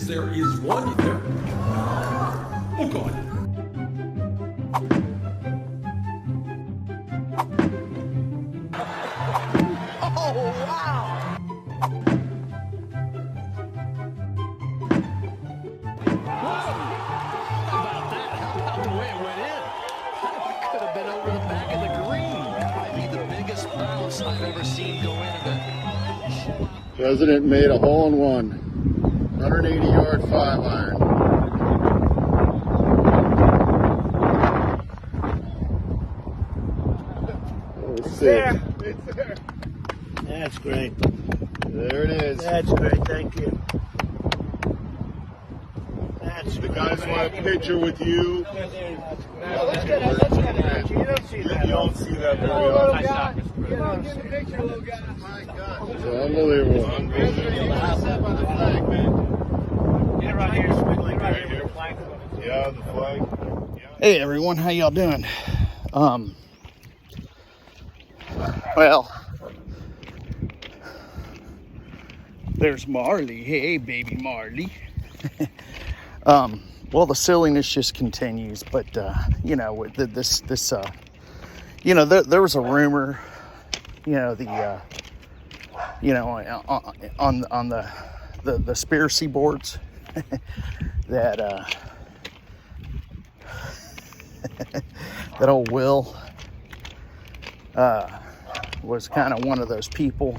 There is one there. Oh, God. Oh, wow! I've ever seen go in. President made a hole-in-one, 180-yard 5-iron. It's there. It's there. That's great. There it is. That's great. Thank you. That's The guys want a picture with you. No, let's get it. You don't see that. You don't see that very often. Get a picture, little guy. My God. It's unbelievable. Get right here, squiggly right here. Flag. Yeah, the flag. Yeah. Hey everyone, how y'all doing? Well, there's Marley. Hey, baby Marley. Well, the silliness just continues, but you know, with this, you know, there was a rumor, you know, you know, on the conspiracy boards that that old Will was kind of one of those people,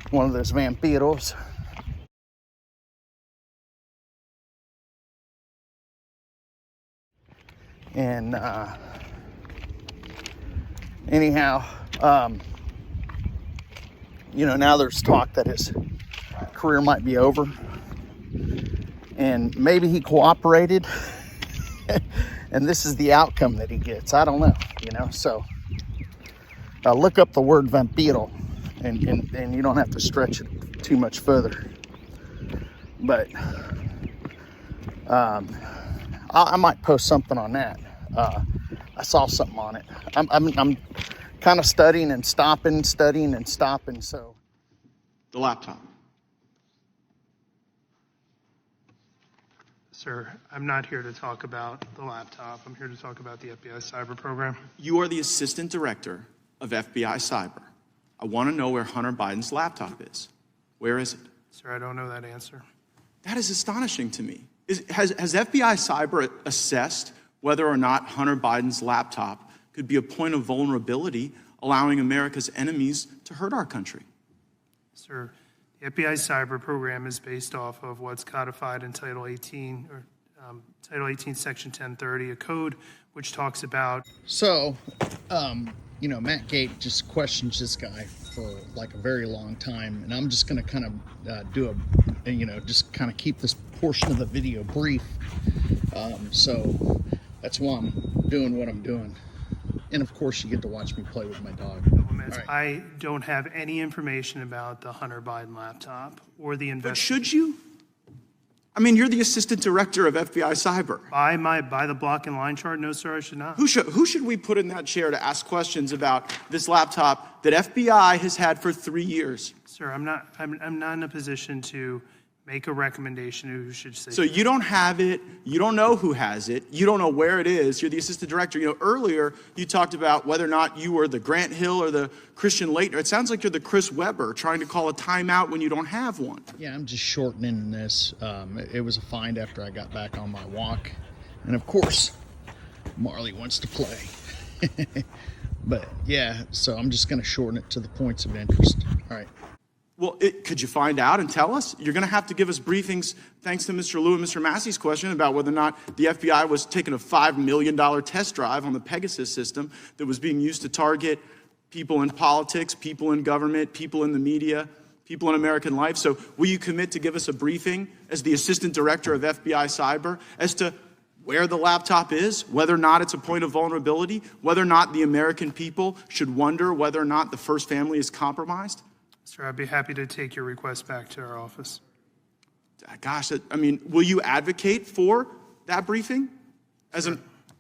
one of those vampiros. And anyhow, you know, now there's talk that his career might be over, and maybe he cooperated, and this is the outcome that he gets. I don't know, you know. So look up the word vampiro, and you don't have to stretch it too much further. But I might post something on that. I saw something on it. I'm kind of studying and stopping, so. The laptop. Sir, I'm not here to talk about the laptop. I'm here to talk about the FBI cyber program. You are the assistant director of FBI Cyber. I want to know where Hunter Biden's laptop is. Where is it? Sir, I don't know that answer. That is astonishing to me. Has FBI Cyber assessed whether or not Hunter Biden's laptop could be a point of vulnerability, allowing America's enemies to hurt our country? Sir, the FBI cyber program is based off of what's codified in Title 18, or Title 18, Section 1030, a code which talks about. So, you know, Matt Gaetz just questions this guy for like a very long time, and I'm just going to kind of just kind of keep this portion of the video brief. So that's why I'm doing what I'm doing. And of course, you get to watch me play with my dog. Right. I don't have any information about the Hunter Biden laptop or the But should you? I mean, you're the assistant director of FBI Cyber. By the block and line chart, no, sir, I should not. Who should we put in that chair to ask questions about this laptop that FBI has had for 3 years? Sir, I'm not in a position to make a recommendation who should say. So you don't have it, you don't know who has it, you don't know where it is, you're the assistant director. You know, earlier you talked about whether or not you were the Grant Hill or the Christian Leitner. It sounds like you're the Chris Webber trying to call a timeout when you don't have one. Yeah, I'm just shortening this. It was a find after I got back on my walk. And of course, Marley wants to play. But yeah, so I'm just going to shorten it to the points of interest. All right. Well, could you find out and tell us? You're going to have to give us briefings, thanks to Mr. Liu and Mr. Massey's question about whether or not the FBI was taking a $5 million test drive on the Pegasus system that was being used to target people in politics, people in government, people in the media, people in American life. So will you commit to give us a briefing as the assistant director of FBI Cyber as to where the laptop is, whether or not it's a point of vulnerability, whether or not the American people should wonder whether or not the first family is compromised? Sir, I'd be happy to take your request back to our office. Gosh, I mean, will you advocate for that briefing?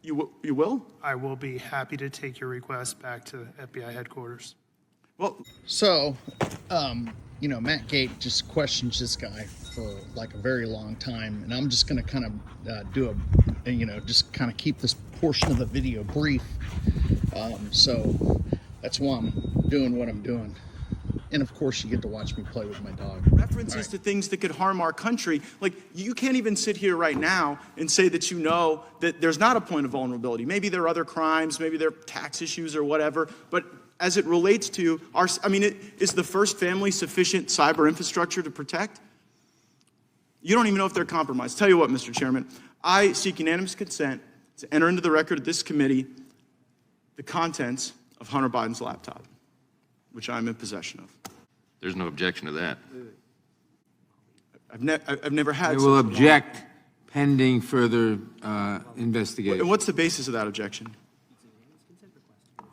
You will? I will be happy to take your request back to FBI headquarters. Well, so, you know, Matt Gaetz just questions this guy for like a very long time, and I'm just going to kind of do a, you know, just kind of keep this portion of the video brief. So that's why I'm doing what I'm doing. And of course, you get to watch me play with my dog. References to things that could harm our country. Like, you can't even sit here right now and say that you know that there's not a point of vulnerability. Maybe there are other crimes, maybe there are tax issues or whatever, but as it relates to our, I mean, is the first family sufficient cyber infrastructure to protect? You don't even know if they're compromised. Tell you what, Mr. Chairman, I seek unanimous consent to enter into the record of this committee the contents of Hunter Biden's laptop, which I'm in possession of. There's no objection to that. I've never had. I will object pending further investigation. And what's the basis of that objection?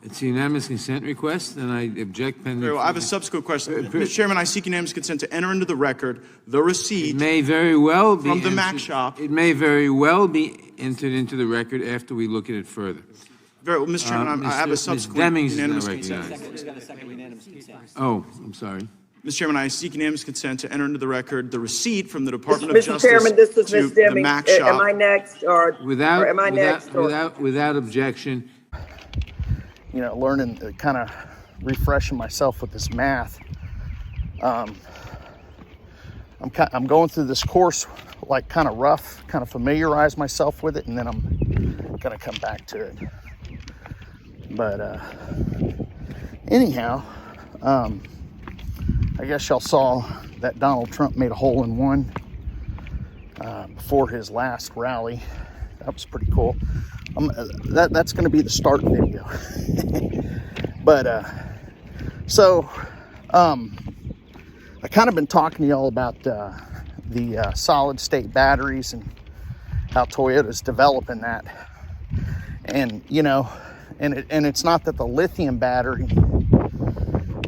It's a unanimous consent request, and I object pending. Very well, I have a subsequent question. Mr. Chairman, I seek unanimous consent to enter into the record the receipt. It may very well be from the Mac shop. It may very well be entered into the record after we look at it further. Very well, Mr. Chairman, I have a subsequent unanimous consent. Oh, I'm sorry. Mr. Chairman, I seek unanimous consent to enter into the record the receipt from the Department of Justice Mr. Chairman, this is to Ms. the Deming. Mac shop. Am I next, or am I next? Without objection. You know, learning, kind of refreshing myself with this math. I'm going through this course like kind of rough, kind of familiarize myself with it, and then I'm gonna come back to it. But anyhow, I guess y'all saw that Donald Trump made a hole-in-one before his last rally. That was pretty cool. That's going to be the start video. But so I kind of been talking to y'all about the solid state batteries and how Toyota's developing that. And you know, and it's not that the lithium battery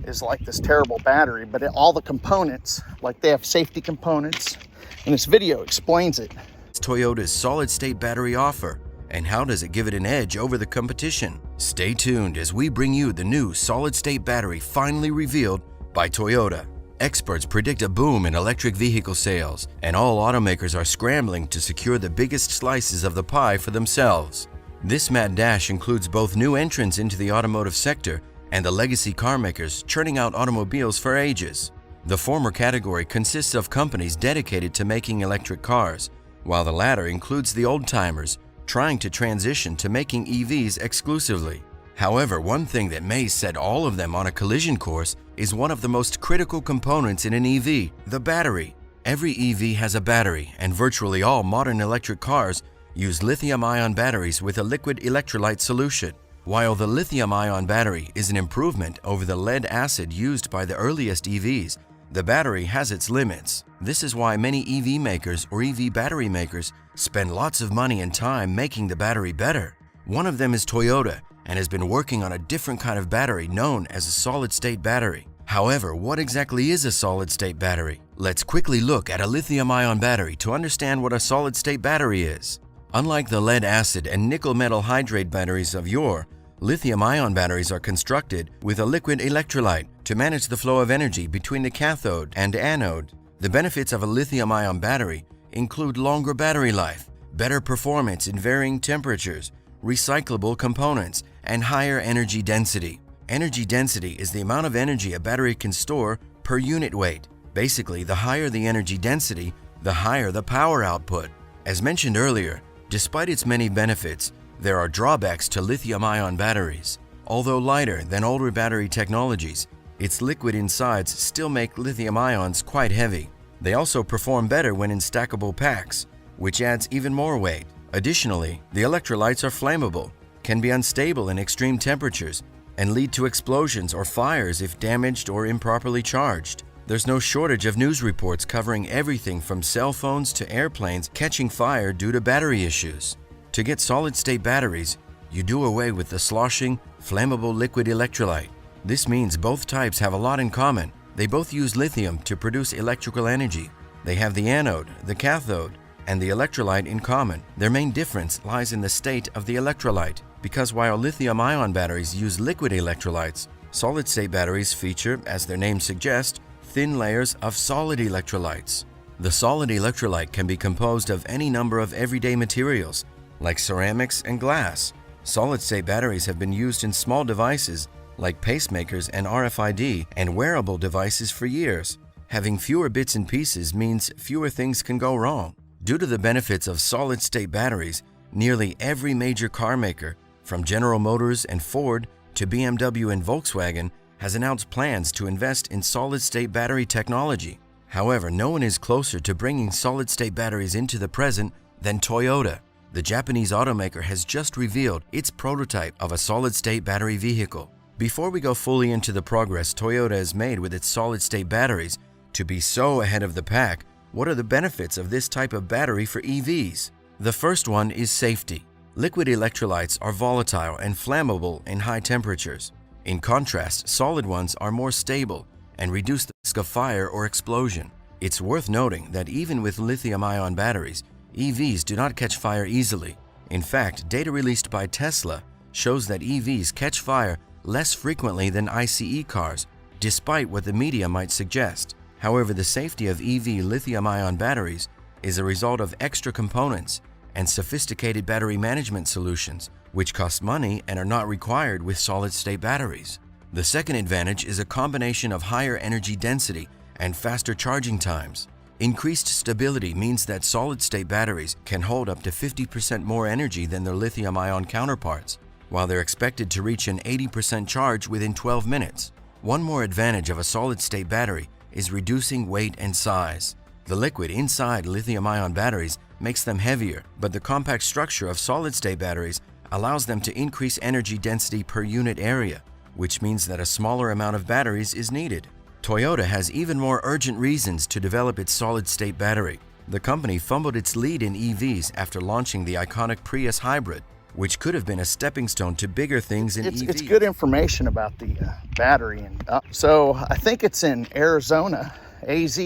is like this terrible battery, but all the components, like they have safety components, and this video explains it. Toyota's solid-state battery offer, and how does it give it an edge over the competition? Stay tuned as we bring you the new solid-state battery finally revealed by Toyota. Experts predict a boom in electric vehicle sales, and all automakers are scrambling to secure the biggest slices of the pie for themselves. This mad dash includes both new entrants into the automotive sector and the legacy car makers churning out automobiles for ages. The former category consists of companies dedicated to making electric cars, while the latter includes the old-timers trying to transition to making EVs exclusively. However, one thing that may set all of them on a collision course is one of the most critical components in an EV, the battery. Every EV has a battery, and virtually all modern electric cars use lithium-ion batteries with a liquid electrolyte solution. While the lithium-ion battery is an improvement over the lead acid used by the earliest EVs, the battery has its limits. This is why many EV makers or EV battery makers spend lots of money and time making the battery better. One of them is Toyota, and has been working on a different kind of battery known as a solid-state battery. However, what exactly is a solid-state battery? Let's quickly look at a lithium-ion battery to understand what a solid-state battery is. Unlike the lead-acid and nickel metal hydrate batteries of yore, lithium-ion batteries are constructed with a liquid electrolyte to manage the flow of energy between the cathode and anode. The benefits of a lithium-ion battery include longer battery life, better performance in varying temperatures, recyclable components, and higher energy density. Energy density is the amount of energy a battery can store per unit weight. Basically, the higher the energy density, the higher the power output. As mentioned earlier, despite its many benefits, there are drawbacks to lithium-ion batteries. Although lighter than older battery technologies, its liquid insides still make lithium ions quite heavy. They also perform better when in stackable packs, which adds even more weight. Additionally, the electrolytes are flammable, can be unstable in extreme temperatures, and lead to explosions or fires if damaged or improperly charged. There's no shortage of news reports covering everything from cell phones to airplanes catching fire due to battery issues. To get solid-state batteries, you do away with the sloshing, flammable liquid electrolyte. This means both types have a lot in common. They both use lithium to produce electrical energy. They have the anode, the cathode, and the electrolyte in common. Their main difference lies in the state of the electrolyte, because while lithium-ion batteries use liquid electrolytes, solid-state batteries feature, as their name suggests, thin layers of solid electrolytes. The solid electrolyte can be composed of any number of everyday materials, like ceramics and glass. Solid-state batteries have been used in small devices like pacemakers and RFID and wearable devices for years. Having fewer bits and pieces means fewer things can go wrong. Due to the benefits of solid-state batteries, nearly every major car maker, from General Motors and Ford to BMW and Volkswagen, has announced plans to invest in solid-state battery technology. However, no one is closer to bringing solid-state batteries into the present than Toyota. The Japanese automaker has just revealed its prototype of a solid-state battery vehicle. Before we go fully into the progress Toyota has made with its solid-state batteries to be so ahead of the pack, what are the benefits of this type of battery for EVs? The first one is safety. Liquid electrolytes are volatile and flammable in high temperatures. In contrast, solid ones are more stable and reduce the risk of fire or explosion. It's worth noting that even with lithium-ion batteries, EVs do not catch fire easily. In fact, data released by Tesla shows that EVs catch fire less frequently than ICE cars, despite what the media might suggest. However, the safety of EV lithium-ion batteries is a result of extra components and sophisticated battery management solutions, which cost money and are not required with solid-state batteries. The second advantage is a combination of higher energy density and faster charging times. Increased stability means that solid-state batteries can hold up to 50% more energy than their lithium-ion counterparts, while they're expected to reach an 80% charge within 12 minutes. One more advantage of a solid-state battery is reducing weight and size. The liquid inside lithium-ion batteries makes them heavier, but the compact structure of solid-state batteries allows them to increase energy density per unit area, which means that a smaller amount of batteries is needed. Toyota has even more urgent reasons to develop its solid-state battery. The company fumbled its lead in EVs after launching the iconic Prius hybrid, which could have been a stepping stone to bigger things in EVs. It's good information about the battery. And so I think it's in Arizona, AZ,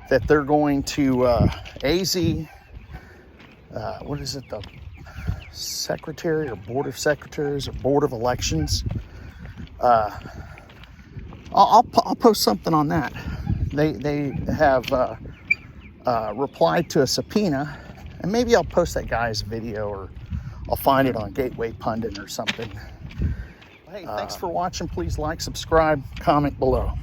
that they're going to, AZ, what is it, the Secretary or Board of Secretaries or Board of Elections. I'll post something on that. They have replied to a subpoena, and maybe I'll post that guy's video, or I'll find it on Gateway Pundit or something. Hey, thanks for watching. Please like, subscribe, comment below.